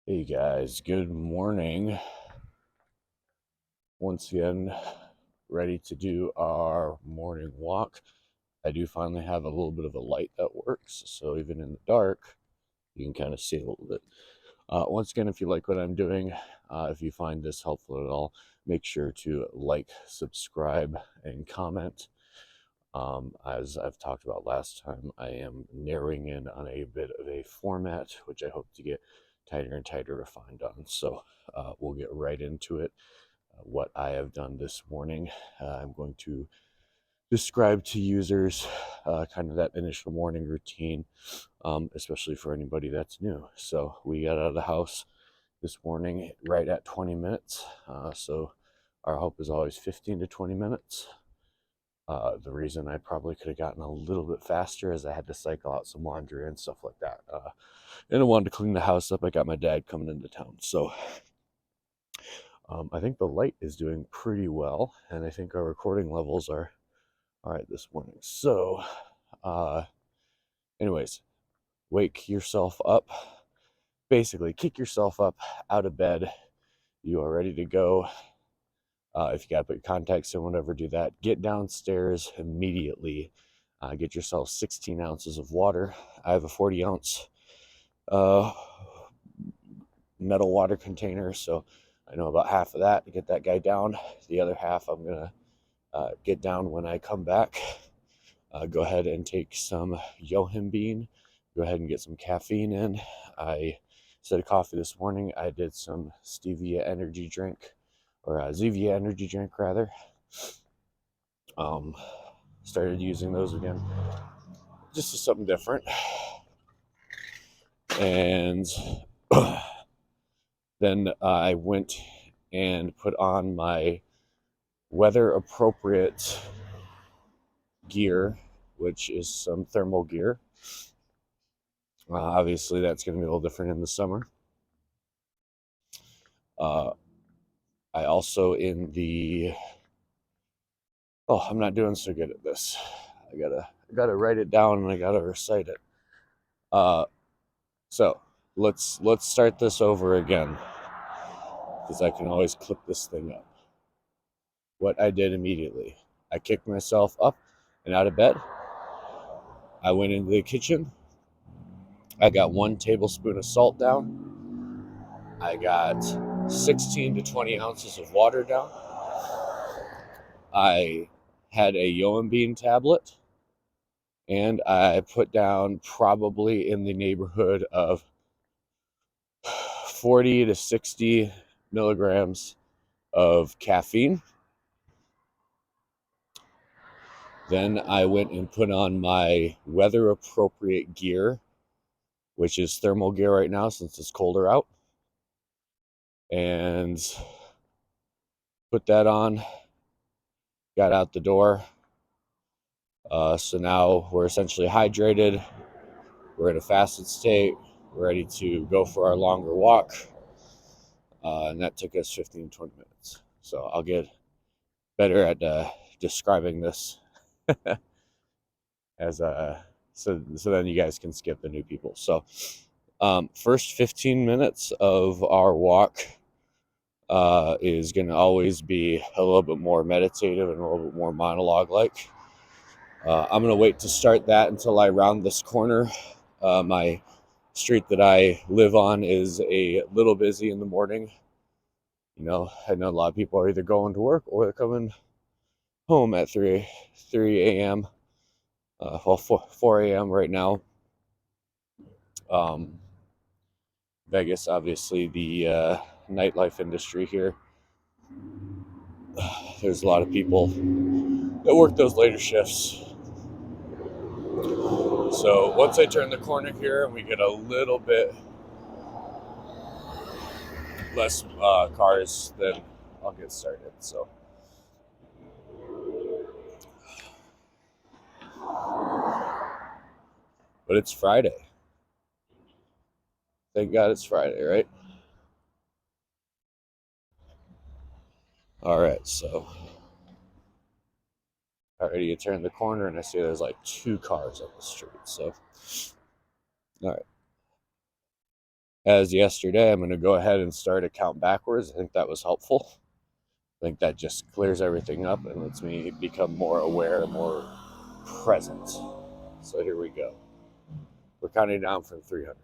Hey guys, good morning. Once again, ready to do our morning walk. I do finally have a little bit of a light that works, so even in the dark, you can kind of see a little bit. Once again, if you like what I'm doing, if you find this helpful at all, make sure to like, subscribe, and comment. As I've talked about last time, I am narrowing in on a bit of a format, which I hope to get tighter and tighter refined on. So we'll get right into it. What I have done this morning, I'm going to describe to users kind of that initial morning routine, especially for anybody that's new. So we got out of the house this morning right at 20 minutes. So our hope is always 15 to 20 minutes. The reason I probably could have gotten a little bit faster is I had to cycle out some laundry and stuff like that. And I wanted to clean the house up. I got my dad coming into town. So I think the light is doing pretty well. And I think our recording levels are all right this morning. So, uh, anyways, wake yourself up. Basically, kick yourself up out of bed. You are ready to go. If you got to put your contacts in, whatever, do that. Get downstairs immediately. Get yourself 16 ounces of water. I have a 40-ounce uh, metal water container, so I know about half of that to get that guy down. The other half I'm going to get down when I come back. Go ahead and take some yohimbine. Go ahead and get some caffeine in. Instead of coffee this morning, I did some stevia energy drink, or Zevia energy drink rather. Um, Started using those again, just as something different. And then I went and put on my weather appropriate gear, which is some thermal gear. Obviously, that's going to be a little different in the summer. Uh, I also I'm not doing so good at this. I gotta write it down and I gotta recite it. Uh, so let's start this over again because I can always clip this thing up. What I did immediately, I kicked myself up and out of bed. I went into the kitchen. I got 1 tablespoon of salt down. I got 16 to 20 ounces of water down. I had a yohimbine tablet, and I put down probably in the neighborhood of 40 to 60 milligrams of caffeine. Then I went and put on my weather appropriate gear, which is thermal gear right now since it's colder out, and put that on, got out the door. So now we're essentially hydrated, we're in a fasted state, we're ready to go for our longer walk. And that took us 15 to 20 minutes. So I'll get better at describing this as so then you guys can skip the new people. So first 15 minutes of our walk is going to always be a little bit more meditative and a little bit more monologue like. I'm going to wait to start that until I round this corner. My street that I live on is a little busy in the morning. You know, I know a lot of people are either going to work or they're coming home at 3 a.m. 4 a.m. right now. Um, Vegas, obviously, the nightlife industry here. There's a lot of people that work those later shifts. So once I turn the corner here and we get a little bit less cars, then I'll get started. So, but it's Friday. Thank God it's Friday, right? All right, so already you turn the corner and I see there's like 2 cars on the street. So, all right. as yesterday, I'm going to go ahead and start a count backwards. I think that was helpful. I think that just clears everything up and lets me become more aware, more present. So here we go. We're counting down from 300.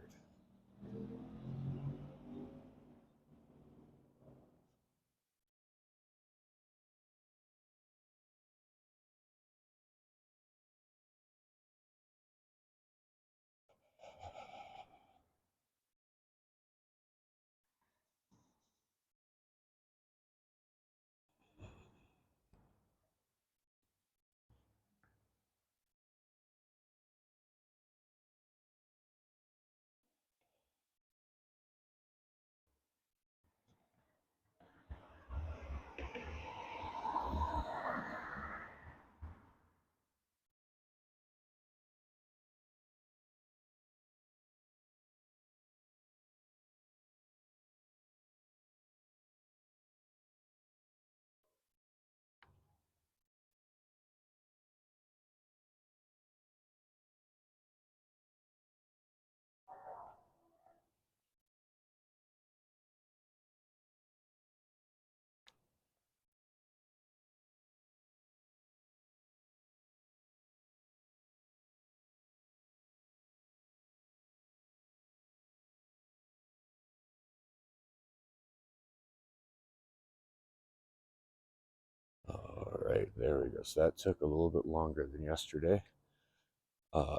All right, there we go. So that took a little bit longer than yesterday.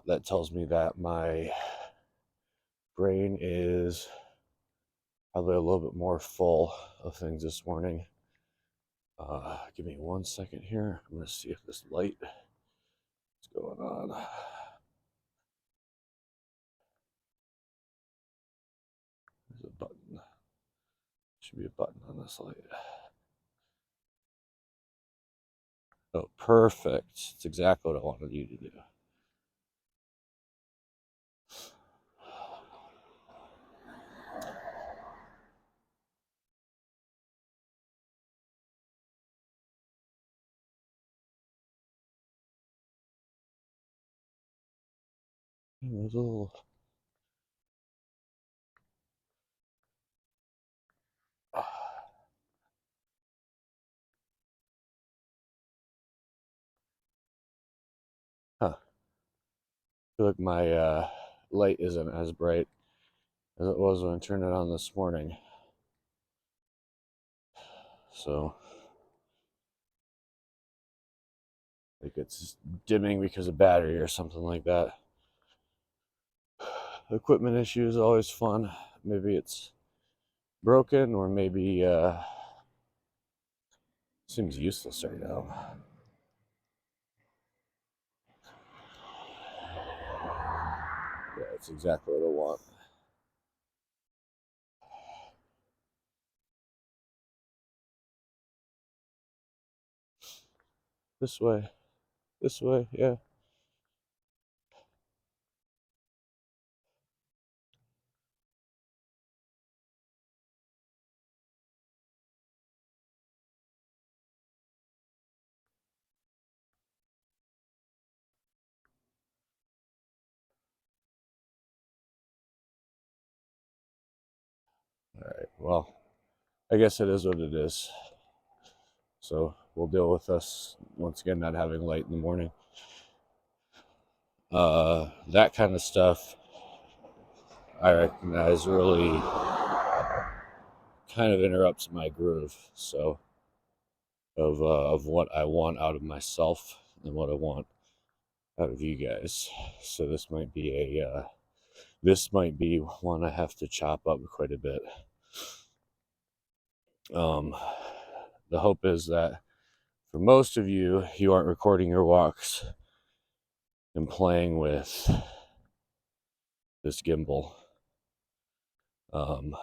That tells me that my brain is probably a little bit more full of things this morning. Give me 1 second here. I'm going to see if this light is going on. There's a button. Should be a button on this light. Oh, perfect. It's exactly what I wanted you to do. There's a little. Huh. I feel like my light isn't as bright as it was when I turned it on this morning. So, like it's dimming because of battery or something like that. Equipment issue is always fun. Maybe it's broken or maybe seems useless right now. Yeah, it's exactly what I want. This way. This way, yeah. All right. Well, I guess it is what it is. So we'll deal with us once again not having light in the morning. That kind of stuff I recognize really kind of interrupts my groove. So of what I want out of myself and what I want out of you guys. So this might be one I have to chop up quite a bit. Um, the hope is that for most of you, you aren't recording your walks and playing with this gimbal. Um,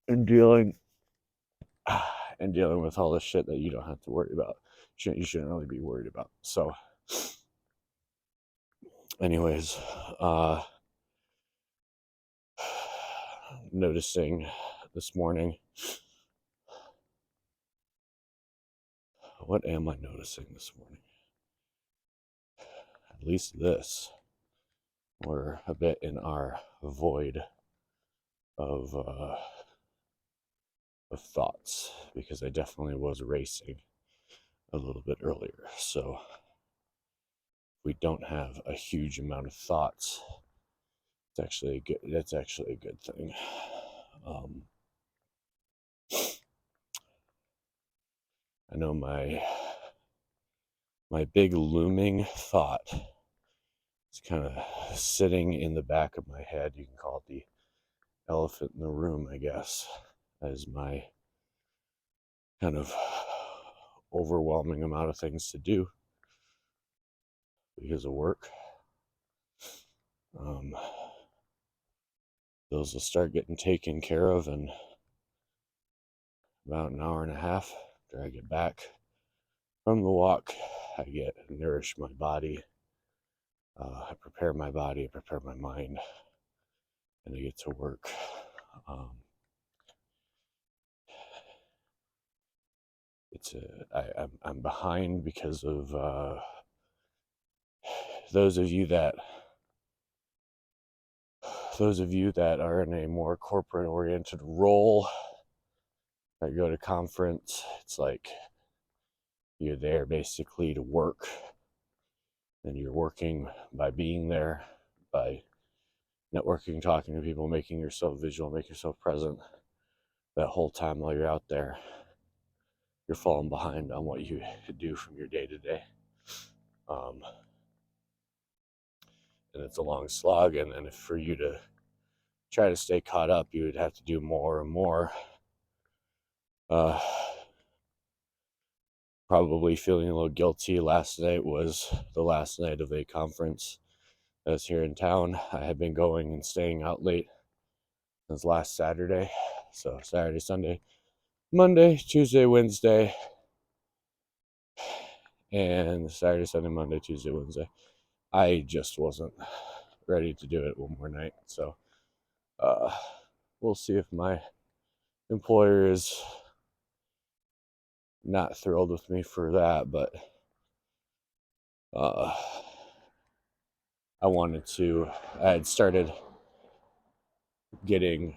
and dealing and dealing with all this shit that you don't have to worry about. You shouldn't really be worried about. So, anyways, noticing this morning. What am I noticing this morning? At least this. we're a bit in our void of thoughts, because I definitely was racing a little bit earlier. So we don't have a huge amount of thoughts. That's actually a good thing. I know my big looming thought is kind of sitting in the back of my head. You can call it the elephant in the room, I guess, as my kind of overwhelming amount of things to do because of work. Those will start getting taken care of in about an hour and a half after I get back from the walk. I nourish my body. I prepare my body, I prepare my mind, and I get to work. I'm behind because of those of you that are in a more corporate oriented role. I go to conference. It's like you're there basically to work, and you're working by being there, by networking, talking to people, making yourself visual, make yourself present. That whole time while you're out there, you're falling behind on what you do from your day to day. And it's a long slog. And if for you to try to stay caught up, you would have to do more and more. Probably feeling a little guilty. Last night was the last night of a conference that was here in town. I had been going and staying out late since last Saturday. So Saturday, Sunday, Monday, Tuesday, Wednesday, and Saturday, Sunday, Monday, Tuesday, Wednesday. I just wasn't ready to do it one more night. So we'll see if my employer is not thrilled with me for that, but I had started needing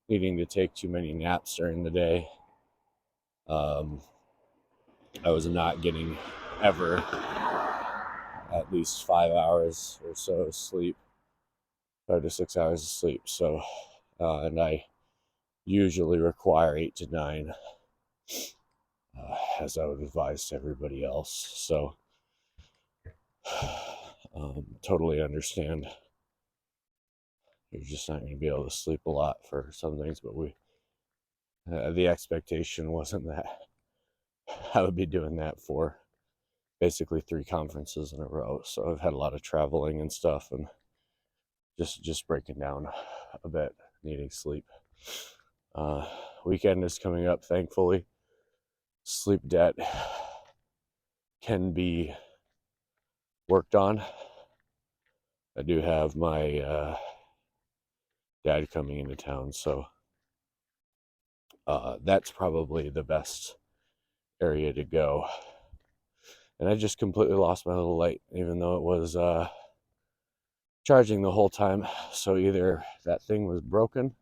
to take too many naps during the day. I was not getting ever at least 5 hours or so of sleep, 5 to 6 hours of sleep. So, and I usually require 8 to 9, as I would advise to everybody else. So, totally understand. You're just not going to be able to sleep a lot for some things, but the expectation wasn't that I would be doing that for basically 3 conferences in a row. So I've had a lot of traveling and stuff, and just breaking down a bit, needing sleep. Weekend is coming up, thankfully. Sleep debt can be worked on. I do have my dad coming into town, so that's probably the best area to go. And I just completely lost my little light, even though it was charging the whole time. So either that thing was broken,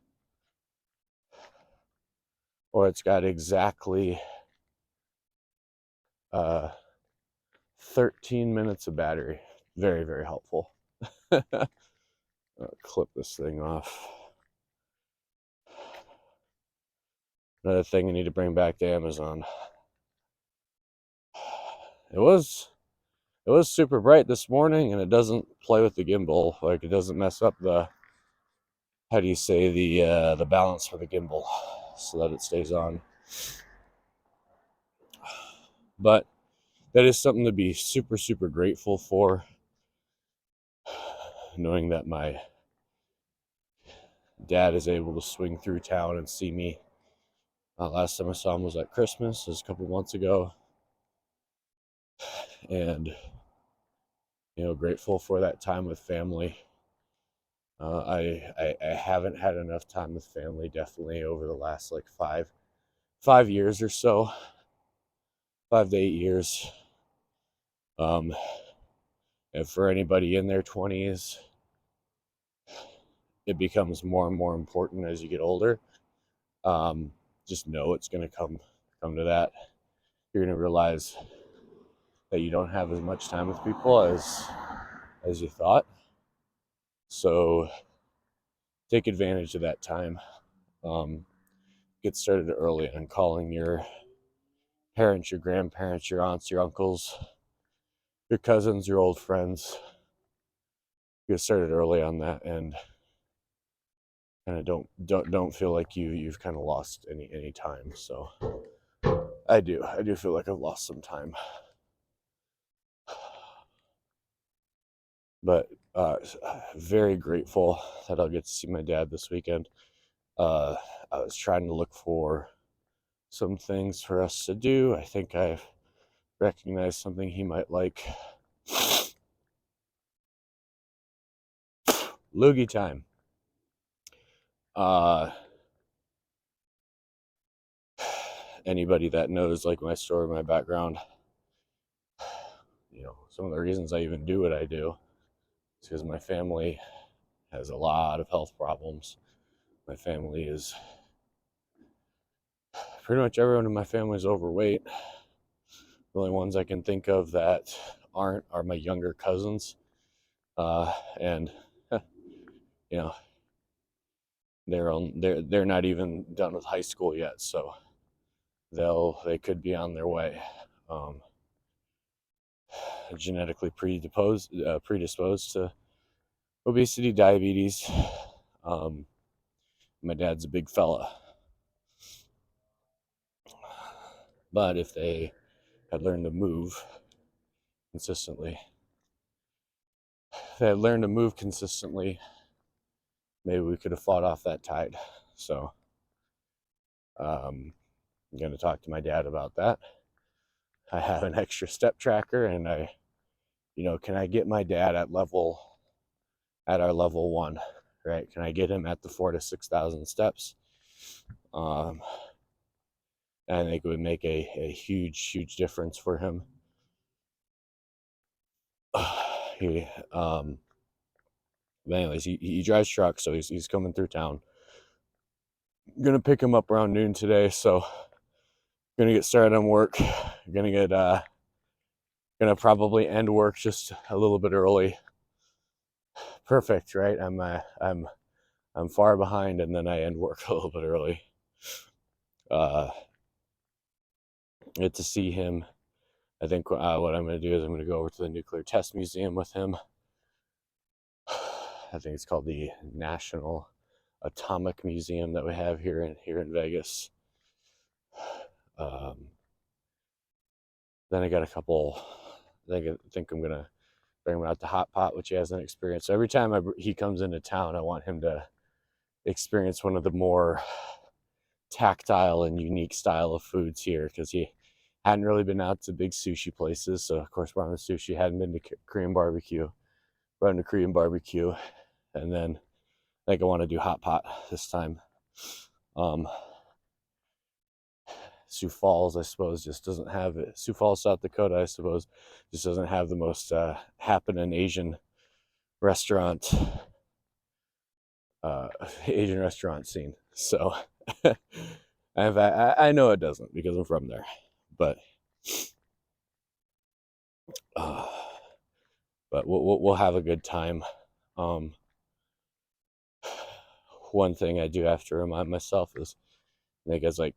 or it's got exactly 13 minutes of battery. Very, very helpful. Clip this thing off. Another thing I need to bring back to Amazon. It was super bright this morning, and it doesn't play with the gimbal. Like, it doesn't mess up the, how do you say, the balance for the gimbal, so that it stays on. But that is something to be super, super grateful for, knowing that my dad is able to swing through town and see me. Last time I saw him was at Christmas. It was a couple months ago. And, grateful for that time with family. I haven't had enough time with family, definitely, over the last like 5 years or so, 5 to 8 years. And for anybody in their 20s, it becomes more and more important as you get older. Just know it's going to come to that. You're going to realize that you don't have as much time with people as you thought. So take advantage of that time. Get started early on calling your parents, your grandparents, your aunts, your uncles, your cousins, your old friends. Get started early on that, and kind of don't feel like you've kind of lost any time. So I do feel like I've lost some time, but very grateful that I'll get to see my dad this weekend. uh I was trying to look for some things for us to do. I think I've recognized something he might like. Loogie time. uh Anybody that knows like my story, my background, some of the reasons I even do what I do is because my family has a lot of health problems. My family is pretty much everyone in my family is overweight. The only ones I can think of that aren't are my younger cousins, and you know they're not even done with high school yet, so they could be on their way. Um, Genetically predisposed to obesity, diabetes. Um, my dad's a big fella, but if they had learned to move consistently, maybe we could have fought off that tide. So I'm going to talk to my dad about that. I have an extra step tracker, and can I get my dad at our level 1, right? Can I get him at the 4 to 6,000 steps? Um, I think it would make a huge difference for him. But anyways, he drives trucks, so he's coming through town. I'm gonna pick him up around noon today, so gonna get started on work. Gonna probably end work just a little bit early. Perfect, right? I'm far behind, and then I end work a little bit early. Get to see him. I think what I'm going to do is I'm going to go over to the Nuclear Test Museum with him. I think it's called the National Atomic Museum that we have here in Vegas. Then I got a couple. I think I'm gonna bring him out to Hot Pot, which he hasn't experienced. So every time he comes into town, I want him to experience one of the more tactile and unique style of foods here, because he hadn't really been out to big sushi places. So of course, ramen sushi, hadn't been to Korean barbecue. Run to Korean barbecue, and then I think I want to do hot pot this time. Sioux Falls, I suppose, just doesn't have it. Sioux Falls, South Dakota, I suppose, just doesn't have the most happening restaurant Asian restaurant scene. So I know it doesn't because I'm from there, but uh, we'll have a good time. One thing I do have to remind myself is, I think I was like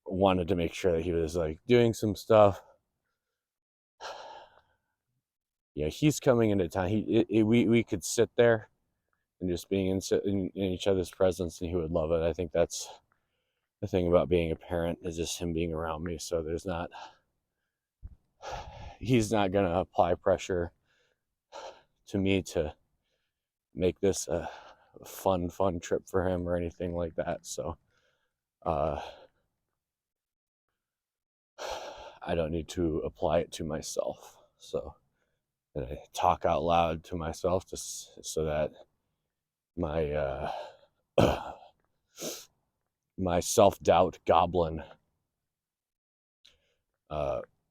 wanted to make sure that he was like doing some stuff. He's coming into town. We could sit there and just being in each other's presence, and he would love it. I think that's the thing about being a parent, is just him being around me. So he's not gonna apply pressure to me to make this a fun trip for him or anything like that. So I don't need to apply it to myself. So I talk out loud to myself just so that my my self-doubt goblin,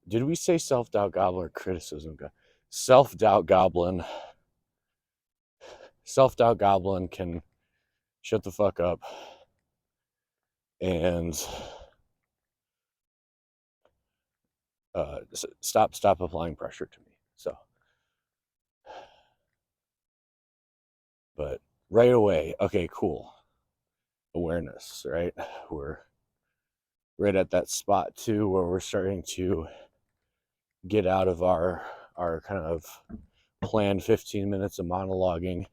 did we say self-doubt goblin or criticism self-doubt goblin can shut the fuck up and stop applying pressure to me. So, but right away, okay, cool. Awareness, right? We're right at that spot too where we're starting to get out of our kind of planned 15 minutes of monologuing.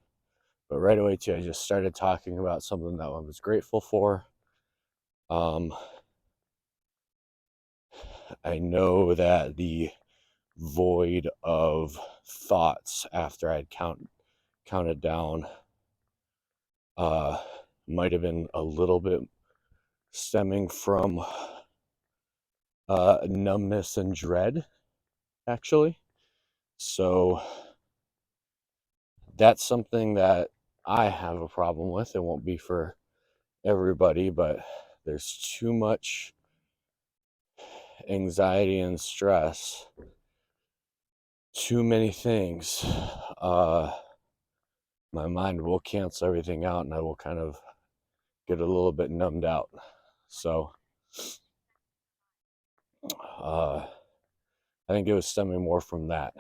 But right away too, I just started talking about something that I was grateful for. I know that the void of thoughts after I'd counted down might have been a little bit stemming from numbness and dread, actually. So that's something that I have a problem with. It won't be for everybody, but there's too much anxiety and stress, too many things. My mind will cancel everything out and I will kind of get a little bit numbed out. So I think it was stemming more from that.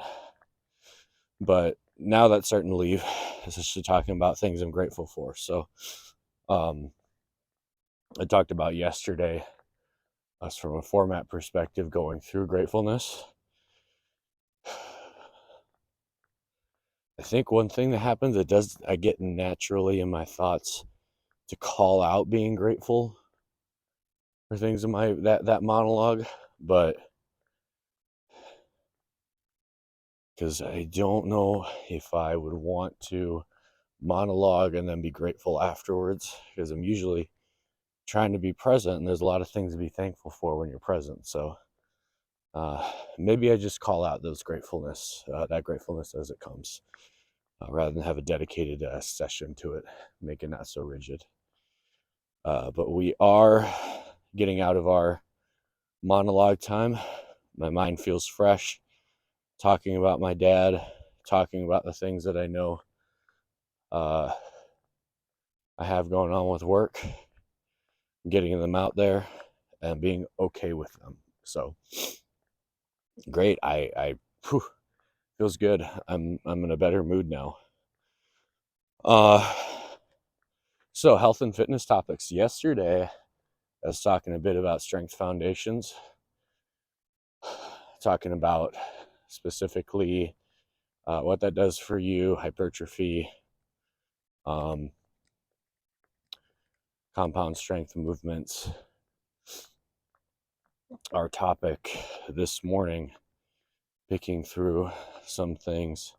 But now that's starting to leave, especially talking about things I'm grateful for. So I talked about yesterday, us from a format perspective, going through gratefulness. I think one thing that happens, I get naturally in my thoughts to call out being grateful for things in my that monologue, but because I don't know if I would want to monologue and then be grateful afterwards, because I'm usually trying to be present and there's a lot of things to be thankful for when you're present. So maybe I just call out that gratefulness as it comes, rather than have a dedicated session to it, make it not so rigid. But we are getting out of our monologue time. My mind feels fresh, talking about my dad, talking about the things that I know I have going on with work, getting them out there and being okay with them. So great. Whew, feels good. I'm in a better mood now. So health and fitness topics. Yesterday, I was talking a bit about strength foundations, talking about specifically what that does for you, hypertrophy, compound strength movements. Our topic this morning, picking through some things,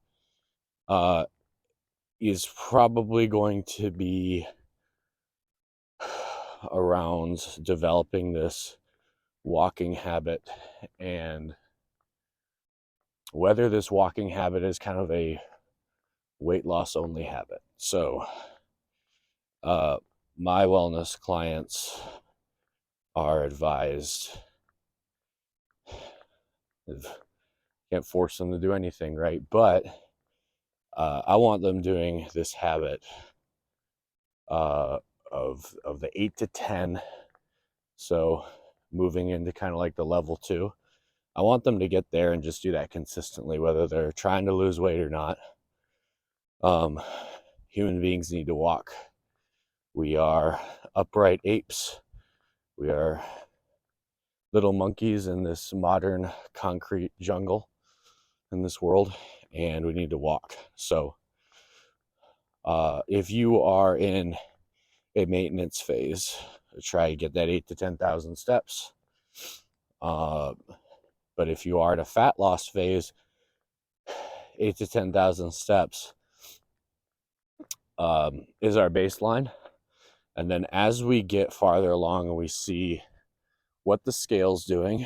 is probably going to be around developing this walking habit and whether this walking habit is kind of a weight loss only habit. So, my wellness clients are advised, can't force them to do anything, right? But I want them doing this habit of the 8 to 10. So moving into kind of like the level 2. I want them to get there and just do that consistently, whether they're trying to lose weight or not. Human beings need to walk. We are upright apes. We are little monkeys in this modern concrete jungle in this world, and we need to walk. So if you are in a maintenance phase, try to get that 8 to 10,000 steps. But if you are in a fat loss phase, 8 to 10,000 steps is our baseline. And then as we get farther along and we see what the scale's doing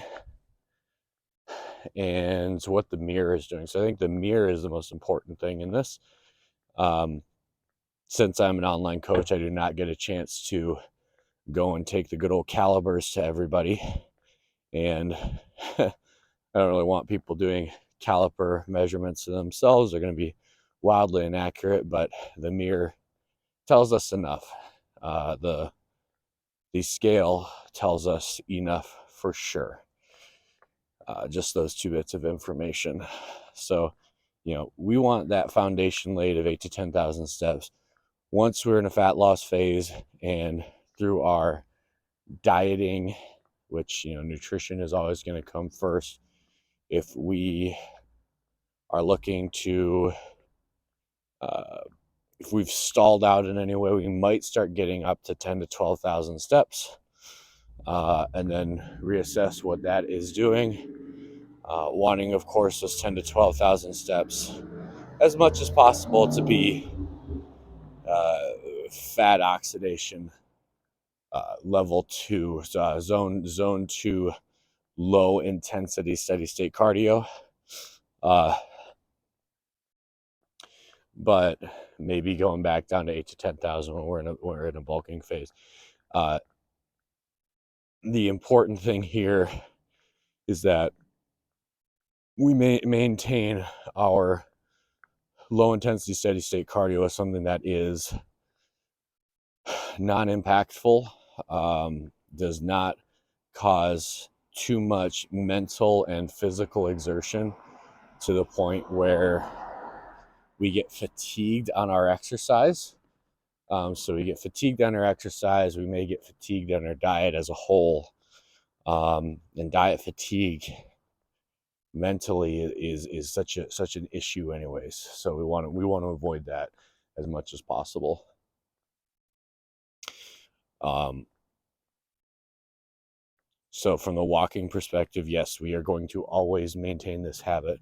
and what the mirror is doing. So I think the mirror is the most important thing in this. Since I'm an online coach, I do not get a chance to go and take the good old calibers to everybody. And I don't really want people doing caliper measurements to themselves. They're going to be wildly inaccurate, but the mirror tells us enough. The scale tells us enough for sure. Just those two bits of information. So, we want that foundation laid of 8 to 10,000 steps. Once we're in a fat loss phase and through our dieting, which, nutrition is always going to come first. If we are looking to, if we've stalled out in any way, we might start getting up to 10 to 12,000 steps, and then reassess what that is doing. Wanting, of course, those 10 to 12,000 steps as much as possible to be fat oxidation level 2, zone 2, low intensity steady state cardio. But maybe going back down to 8 to 10,000 when we're in a bulking phase. The important thing here is that we maintain our low intensity steady state cardio as something that is non-impactful, does not cause too much mental and physical exertion to the point where we get fatigued on our exercise. So we get fatigued on our exercise. We may get fatigued on our diet as a whole. And diet fatigue mentally is such an issue anyways. So we want to avoid that as much as possible. So from the walking perspective, yes, we are going to always maintain this habit.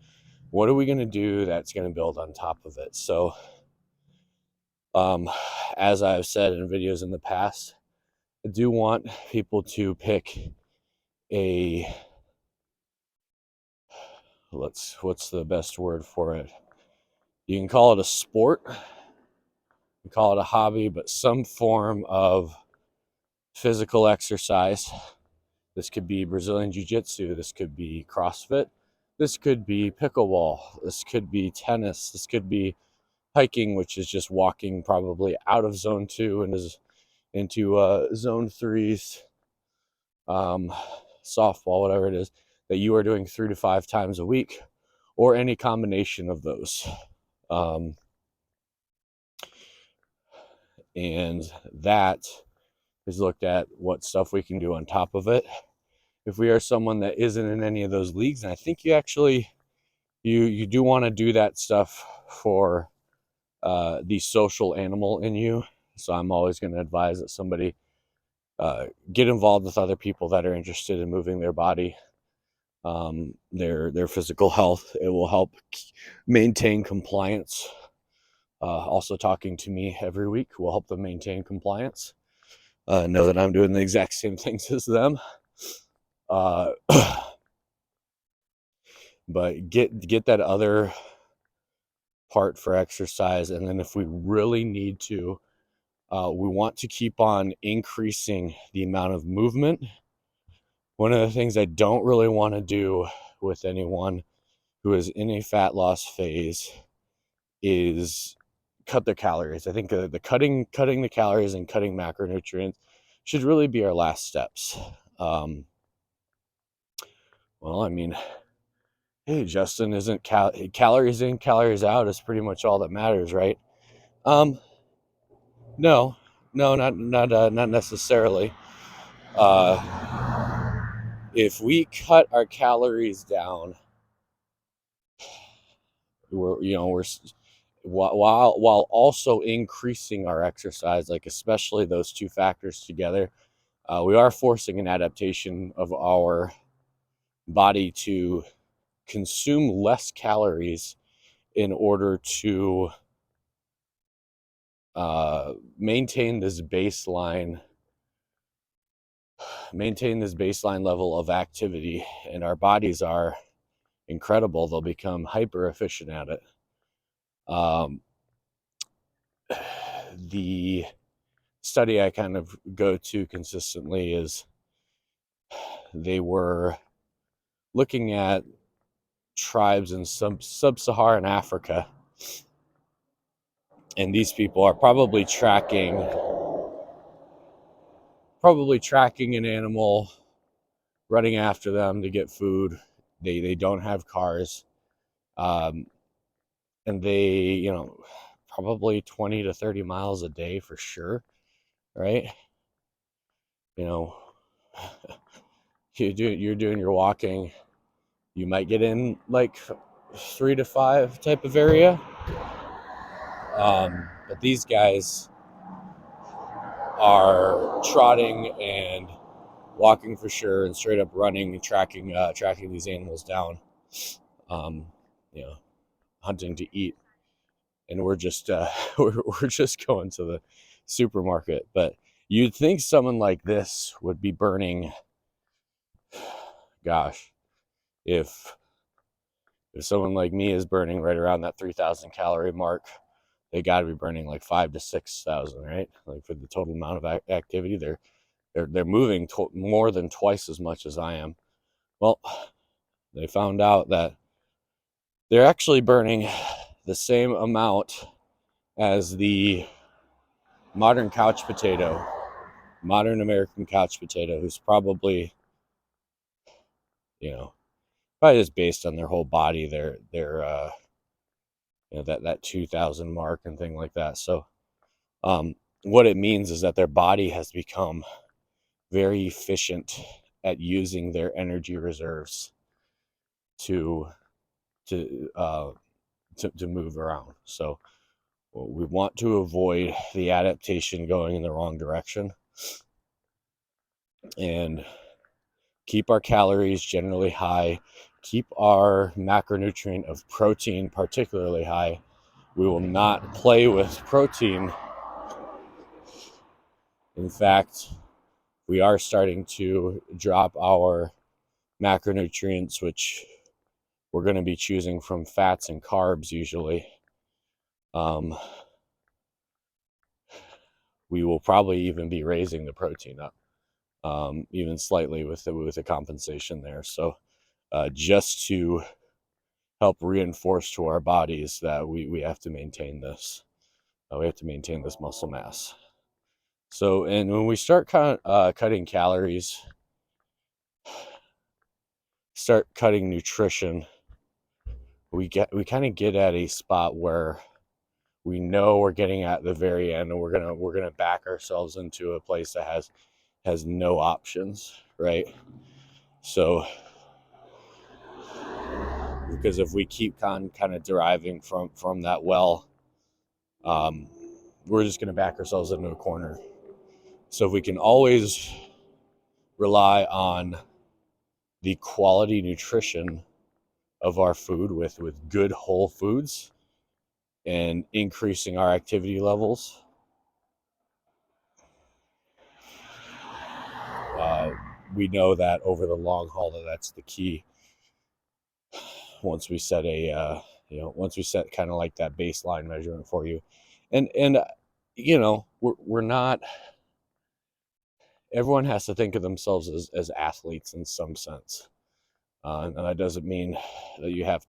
What are we going to do that's going to build on top of it? So, as I've said in videos in the past, I do want people to pick what's the best word for it? You can call it a sport, you can call it a hobby, but some form of physical exercise. This could be Brazilian Jiu-Jitsu, this could be CrossFit, this could be pickleball, this could be tennis, this could be hiking, which is just walking probably out of zone 2 and is into zone 3's, softball, whatever it is, that you are doing 3 to 5 times a week, or any combination of those. And that is looked at what stuff we can do on top of it. If we are someone that isn't in any of those leagues, and I think you actually you do want to do that stuff for the social animal in you. So I'm always going to advise that somebody get involved with other people that are interested in moving their body, their physical health. It will help maintain compliance. Also, talking to me every week will help them maintain compliance. Know that I'm doing the exact same things as them. But get that other part for exercise, and then if we really need to, we want to keep on increasing the amount of movement. One of the things I don't really want to do with anyone who is in a fat loss phase is cut their calories. I think the cutting the calories and cutting macronutrients should really be our last steps. Well, I mean, hey, Justin, isn't calories in, calories out is pretty much all that matters, right? No, not necessarily. If we cut our calories down, we're while also increasing our exercise, like especially those two factors together, we are forcing an adaptation of our body to consume less calories in order to maintain this baseline level of activity. And our bodies are incredible. They'll become hyper efficient at it. The study I kind of go to consistently is they were looking at tribes in sub-Saharan Africa, and these people are probably tracking probably tracking an animal, running after them to get food. They don't have cars, um, and they, probably 20 to 30 miles a day for sure, right? You know, you're doing your walking. You might get in like 3 to 5 type of area, but these guys are trotting and walking for sure, and straight up running and tracking these animals down, um, you know, hunting to eat. And we're just we're just going to the supermarket. But you'd think someone like this would be burning, gosh, if someone like me is burning right around that 3,000 calorie mark, they got to be burning like 5 to 6,000, right? Like for the total amount of activity, they're moving more than twice as much as I am. Well, they found out that they're actually burning the same amount as the modern couch potato, modern American couch potato, who's probably, you know, probably just based on their whole body, their that 2,000 mark and thing like that. So, what it means is that their body has become very efficient at using their energy reserves to to uh, to move around. So we want to avoid the adaptation going in the wrong direction, and keep our calories generally high, keep our macronutrient of protein particularly high. We will not play with protein. In fact, we are starting to drop our macronutrients, which we're going to be choosing from fats and carbs usually. We will probably even be raising the protein up, even slightly with the compensation there. So just to help reinforce to our bodies that we have to maintain this. We have to maintain this muscle mass. So, and when we start cutting calories, start cutting nutrition, we kind of get at a spot where we know we're getting at the very end, and we're gonna back ourselves into a place that has no options, right? So, because if we keep kind of deriving from that well, um, we're just gonna back ourselves into a corner. So if we can always rely on the quality nutrition of our food with good whole foods and increasing our activity levels, we know that over the long haul that's the key. Once we set once we set kind of like that baseline measurement for you, and we're not. Everyone has to think of themselves as athletes in some sense, and that doesn't mean that you have